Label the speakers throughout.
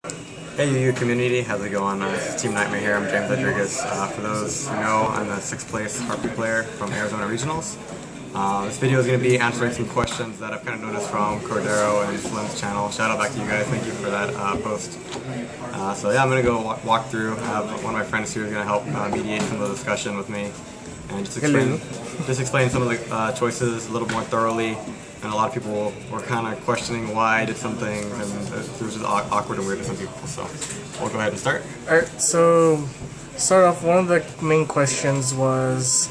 Speaker 1: Hey UU community, how's it going? It's Team Nightmare here. I'm James Rodriguez. For those who know, I'm the 6th place Harpie player from Arizona Regionals. This video is going to be answering some questions that I've kind of noticed from Cordero and Slim's channel. Shout out back to you guys, thank you for that post. So yeah, I'm going to go walk through. I have one of my friends here who's going to help mediate some of the discussion with me and just explain some of the choices a little more thoroughly. And a lot of people were kind of questioning why I did some things, and it was just awkward and weird to some people. So we'll go ahead and start.
Speaker 2: Alright, so start off, one of the main questions was,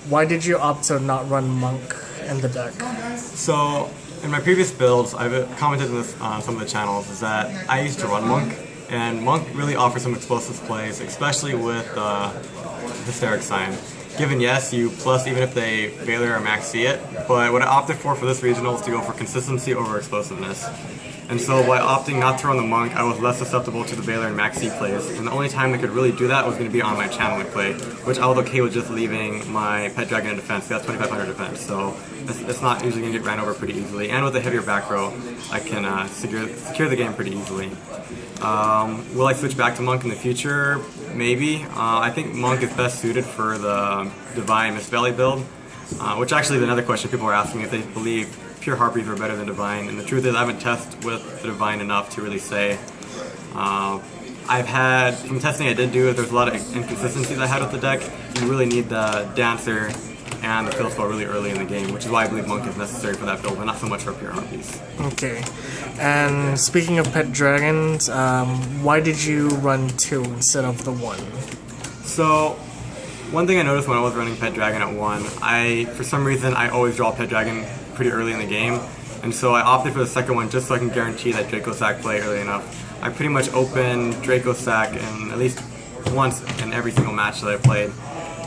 Speaker 2: why did you opt to not run Monk in the deck?
Speaker 1: So in my previous builds, I've commented on this on some of the channels, is that I used to run Monk, and Monk really offers some explosive plays, especially with Hysteric Sign. Given yes, you plus even if they failure or max see it, but what I opted for this regional is to go for consistency over explosiveness. And so by opting not to run the Monk, I was less susceptible to the Baylor and max C plays, and the only time I could really do that was going to be on my channeling play, which I was okay with just leaving my Pet Dragon in defense. That's 2500 defense, so it's not usually going to get ran over pretty easily. And with a heavier back row, I can secure the game pretty easily. Will I switch back to Monk in the future? Maybe. I think Monk is best suited for the Divine Mist Valley build, which actually is another question people are asking, if they believe pure Harpies are better than Divine, and the truth is I haven't tested with the Divine enough to really say. From testing I did do, there's a lot of inconsistencies I had with the deck. You really need the Dancer and the field spell really early in the game, which is why I believe Monk is necessary for that build, but not so much for pure Harpies.
Speaker 2: Okay, and speaking of Pet Dragons, why did you run 2 instead of the 1?
Speaker 1: So, one thing I noticed when I was running Pet Dragon at 1, for some reason I always draw Pet Dragon pretty early in the game, and so I opted for the second one just so I can guarantee that Draco Sack play early enough. I pretty much opened Draco Sack in at least once in every single match that I played.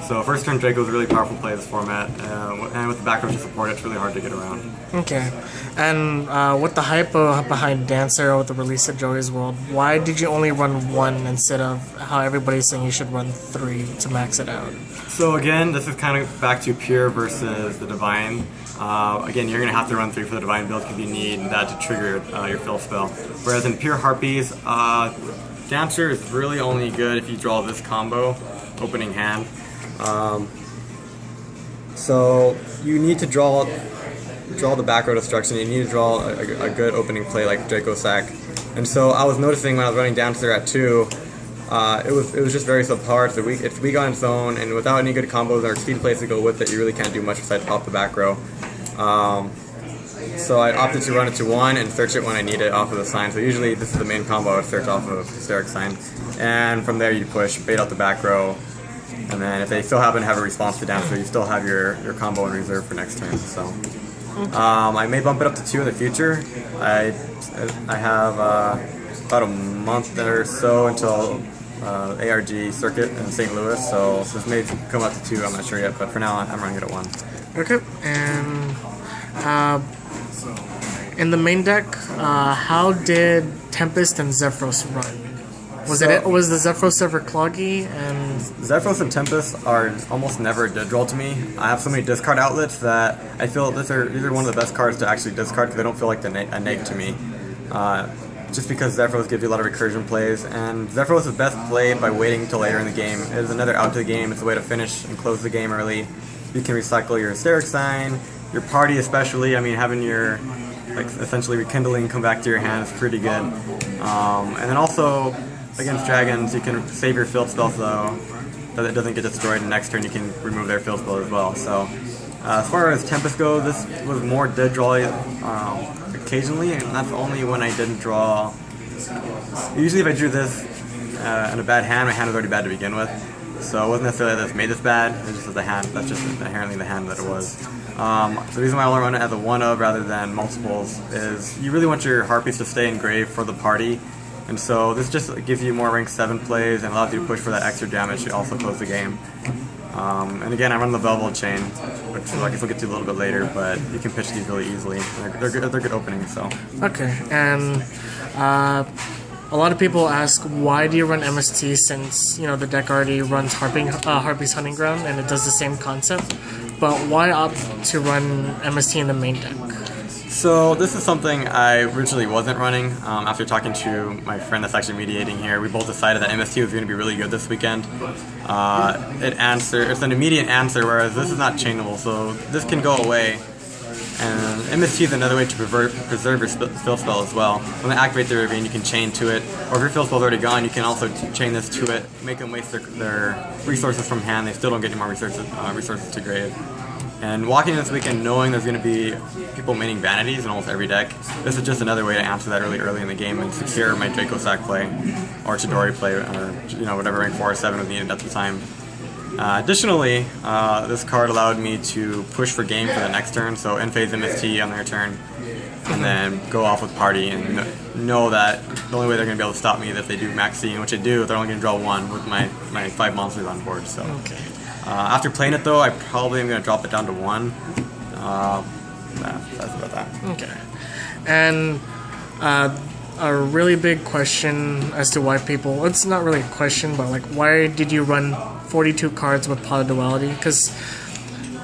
Speaker 1: So first turn Draco is a really powerful play in this format, and with the back row to support, it's really hard to get around.
Speaker 2: Okay, and with the hype behind Dancer with the release of Joey's World, why did you only run 1 instead of how everybody's saying you should run 3 to max it out?
Speaker 1: So again, this is kind of back to pure versus the Divine. Again, you're going to have to run 3 for the Divine build because you need that to trigger your fill spell. Whereas in pure Harpies, Dancer is really only good if you draw this combo, opening hand. So you need to draw the back row destruction. You need to draw a good opening play like Draco Sack. And so I was noticing when I was running Dancer at 2, it was just very subpar. It's weak on its own, and without any good combos or speed plays to go with it, you really can't do much besides pop the back row. So I opted to run it to 1 and search it when I need it off of the sign. So usually this is the main combo I would search off of Hysteric Sign. And from there you push, bait out the back row, and then if they still happen to have a response to Dancer, you still have your combo in reserve for next turn. So I may bump it up to 2 in the future. I have about a month or so until ARG circuit in St. Louis, so this may come up to 2, I'm not sure yet, but for now I'm running it at 1.
Speaker 2: Okay, and in the main deck, how did Tempest and Zephyros run? Was the Zephyros ever cloggy? And
Speaker 1: Zephyros and Tempest are almost never dead draw to me. I have so many discard outlets that I feel these are one of the best cards to actually discard because they don't feel like a neg to me. Just because Zephyros gives you a lot of recursion plays, and Zephyros is best played by waiting until later in the game. It is another out to the game. It's a way to finish and close the game early. You can recycle your Hysteric Sign, your party especially. I mean, having your essentially rekindling come back to your hand is pretty good. And then also against dragons, you can save your field spell so that it doesn't get destroyed, and next turn you can remove their field spell as well. So as far as Tempest goes, this was more dead draw occasionally, and that's only when I didn't draw. Usually if I drew this in a bad hand, my hand was already bad to begin with. So it wasn't necessarily that this made this bad, it's just that the hand, that's just inherently the hand that it was. The reason why I only run it as a 1-of rather than multiples is you really want your Harpies to stay engraved for the party. And so this just gives you more rank 7 plays and allows you to push for that extra damage to also close the game. And again, I run the Velvet Chain, which I guess we'll get to a little bit later, but you can pitch these really easily. They're good openings. So.
Speaker 2: Okay, and a lot of people ask, why do you run MST since the deck already runs Harpie's Hunting Ground and it does the same concept, but why opt to run MST in the main deck?
Speaker 1: So this is something I originally wasn't running. After talking to my friend that's actually mediating here, we both decided that MST was going to be really good this weekend. It's an immediate answer, whereas this is not chainable, so this can go away. And MST is another way to preserve your field spell as well. When they activate their ravine, you can chain to it, or if your field spell's already gone, you can also chain this to it, make them waste their resources from hand. They still don't get any more resources to grave. And walking in this weekend knowing there's going to be people maining vanities in almost every deck, this is just another way to answer that really early in the game and secure my Draco Sack play, or Chidori play, or whatever rank 4 or 7 was needed at the time. Additionally, this card allowed me to push for game for the next turn, so end phase MST on their turn, and then go off with Party and know that the only way they're going to be able to stop me is if they do max C, which they do, they're only going to draw 1 with my 5 monsters on board. So, after playing it though, I probably am going to drop it down to 1. That's about that.
Speaker 2: Okay. And a really big question as to why people, it's not really a question, but like, why did you run 42 cards with Polyduality? Because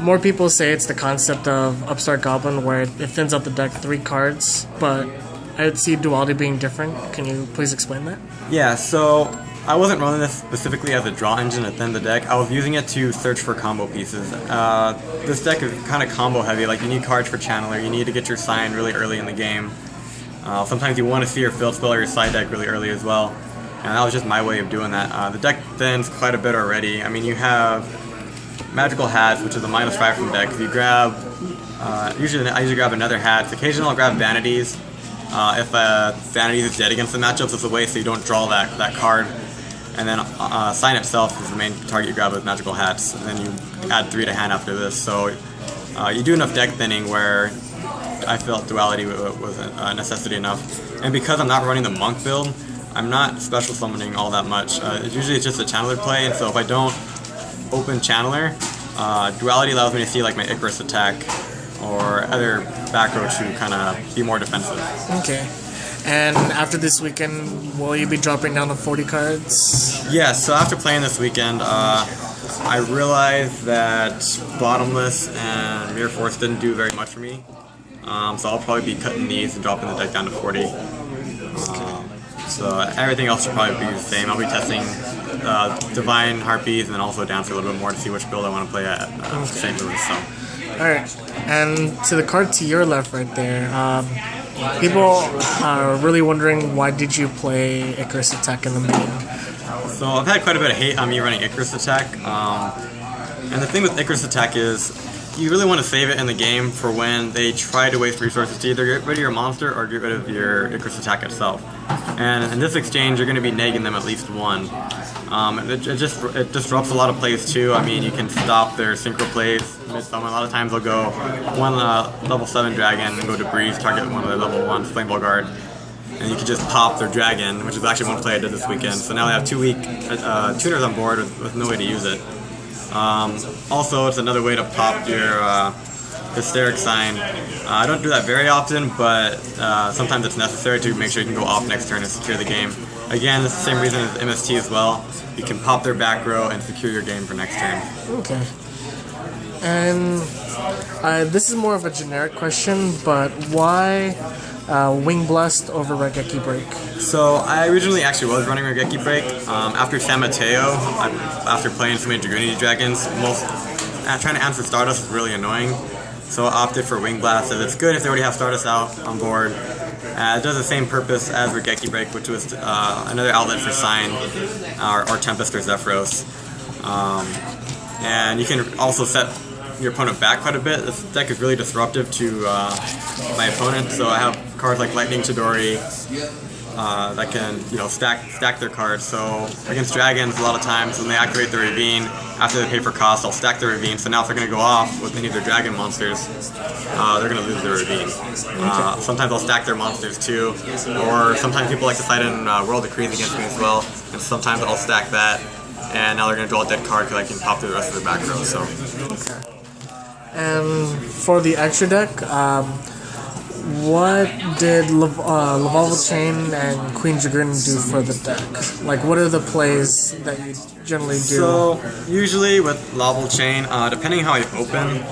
Speaker 2: more people say it's the concept of Upstart Goblin, where it thins out the deck 3 cards, but I would see duality being different. Can you please explain that?
Speaker 1: Yeah, so I wasn't running this specifically as a draw engine to thin the deck. I was using it to search for combo pieces. This deck is kind of combo heavy, like you need cards for Channeler, you need to get your sign really early in the game. Sometimes you want to see your field spell or your side deck really early as well. And that was just my way of doing that. The deck thins quite a bit already. I mean, you have Magical Hats, which is a -5 from deck. If you grab, I usually grab another hat. Occasionally I'll grab Vanities. If Vanities is dead against the matchups, it's a way so you don't draw that card. And then Sign itself is the main target you grab with Magical Hats. And then you add 3 to hand after this. So you do enough deck thinning where I felt duality was a necessity enough. And because I'm not running the Monk build, I'm not special summoning all that much. Usually it's just a Channeler play, and so if I don't open Channeler, duality allows me to see like my Icarus attack or other back row to kind of be more defensive.
Speaker 2: Okay. And after this weekend, will you be dropping down to 40 cards?
Speaker 1: Yeah, so after playing this weekend, I realized that Bottomless and Mirror Force didn't do very much for me. So I'll probably be cutting these and dropping the deck down to 40. So everything else should probably be the same. I'll be testing Divine Harpies and then also Dancer a little bit more to see which build I want to play at St. Louis. So.
Speaker 2: Alright, and to the card to your left right there, people are really wondering why did you play Icarus Attack in the main?
Speaker 1: So I've had quite a bit of hate on me running Icarus Attack. And the thing with Icarus Attack is you really want to save it in the game for when they try to waste resources to either get rid of your monster or get rid of your Icarus Attack itself. And in this exchange, you're going to be negging them at least 1. It disrupts a lot of plays too. I mean, you can stop their synchro plays mid-summon. A lot of times they'll go 1 level 7 dragon and go to breeze, target one of their level 1 Flameball Guard. And you can just pop their dragon, which is actually one play I did this weekend. So now they have 2 weak tuners on board with no way to use it. Also, it's another way to pop your Hysteric Sign. I don't do that very often, but sometimes it's necessary to make sure you can go off next turn and secure the game. Again, it's the same reason as MST as well. You can pop their back row and secure your game for next turn.
Speaker 2: Okay. And this is more of a generic question, but why Wing Blast over Regeki Break?
Speaker 1: So I originally actually was running Regeki Break. After San Mateo, after playing so many Dragonity Dragons, trying to answer Stardust is really annoying. So I opted for Wing Blast, as it's good if they already have Stardust out on board. It does the same purpose as Regeki Break, which was another outlet for Sign, or Tempest or Zephyros. And you can also set your opponent back quite a bit. This deck is really disruptive to my opponent, so I have cards like Lightning Chidori that can stack their cards. So against dragons, a lot of times when they activate the Ravine, after they pay for cost, I'll stack the Ravine. So now if they're going to go off with any of their dragon monsters, they're going to lose their Ravine. Sometimes I'll stack their monsters too, or sometimes people like to fight in World Decrees against me as well, and sometimes I'll stack that, and now they're going to draw a dead card because I can pop through the rest of their back row. So.
Speaker 2: Okay. And for the extra deck, what did Lavalval Chain and Queen Dragoon do for the deck? Like, what are the plays that you generally do?
Speaker 1: So, usually with Lavalval Chain, depending how I open,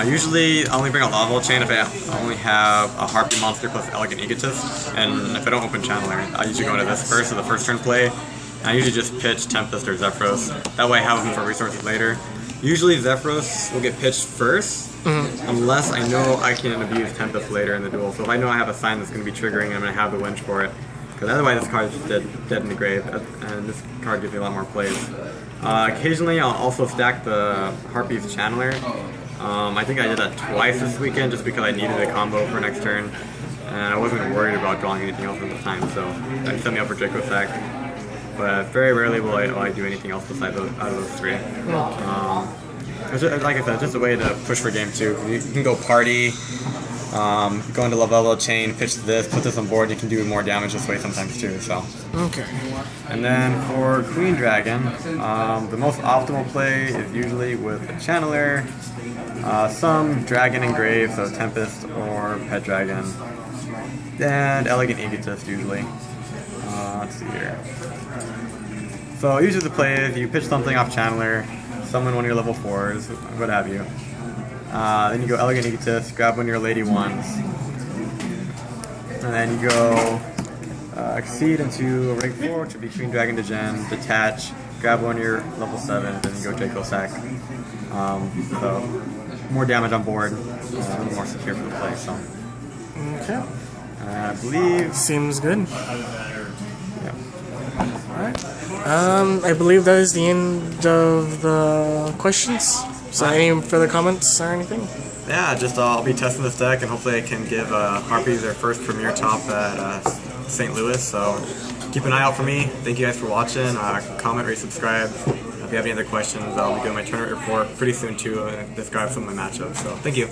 Speaker 1: Usually, I only bring a Lava Chain if I only have a Harpie monster plus Elegant Egotist, and if I don't open Channeler, I usually go into this first, so the first turn play, and I usually just pitch Tempest or Zephyros. That way I have them for resources later. Usually Zephyros will get pitched first, unless I know I can abuse Tempest later in the duel. So if I know I have a sign that's going to be triggering, I'm going to have the winch for it. Because otherwise this card is just dead in the grave, and this card gives me a lot more plays. Occasionally I'll also stack the Harpie's Channeler. I think I did that twice this weekend just because I needed a combo for next turn. And I wasn't worried about drawing anything else at the time, so that set me up for Draco Sack. But very rarely will I do anything else besides out of those three. Like I said, just a way to push for game 2. You can go party, go into Lavella Chain, pitch this, put this on board, you can do more damage this way sometimes too. So.
Speaker 2: Okay.
Speaker 1: And then for Queen Dragon, the most optimal play is usually with a Channeler, some Dragon Engrave, so Tempest or Pet Dragon, and Elegant Egotist usually. Let's see here. So usually the play is you pitch something off Channeler, summon one of your level 4s, what have you. Then you go Elegant Egotist, grab one of your Lady 1s, and then you go Exceed into a rank 4, which would be Queen Dragon to Gen, detach, grab one of your level 7s, then you go Draco Sack. So more damage on board, a little more secure for the play. So.
Speaker 2: Okay.
Speaker 1: I believe.
Speaker 2: Seems good.
Speaker 1: Yeah.
Speaker 2: Alright. I believe that is the end of the questions. So any further comments or anything?
Speaker 1: Yeah, just I'll be testing this deck, and hopefully I can give Harpie their first premier top at St. Louis. So keep an eye out for me. Thank you guys for watching. Comment, rate, subscribe. If you have any other questions, I'll be doing my tournament report pretty soon too, and describe some of my matchups. So thank you.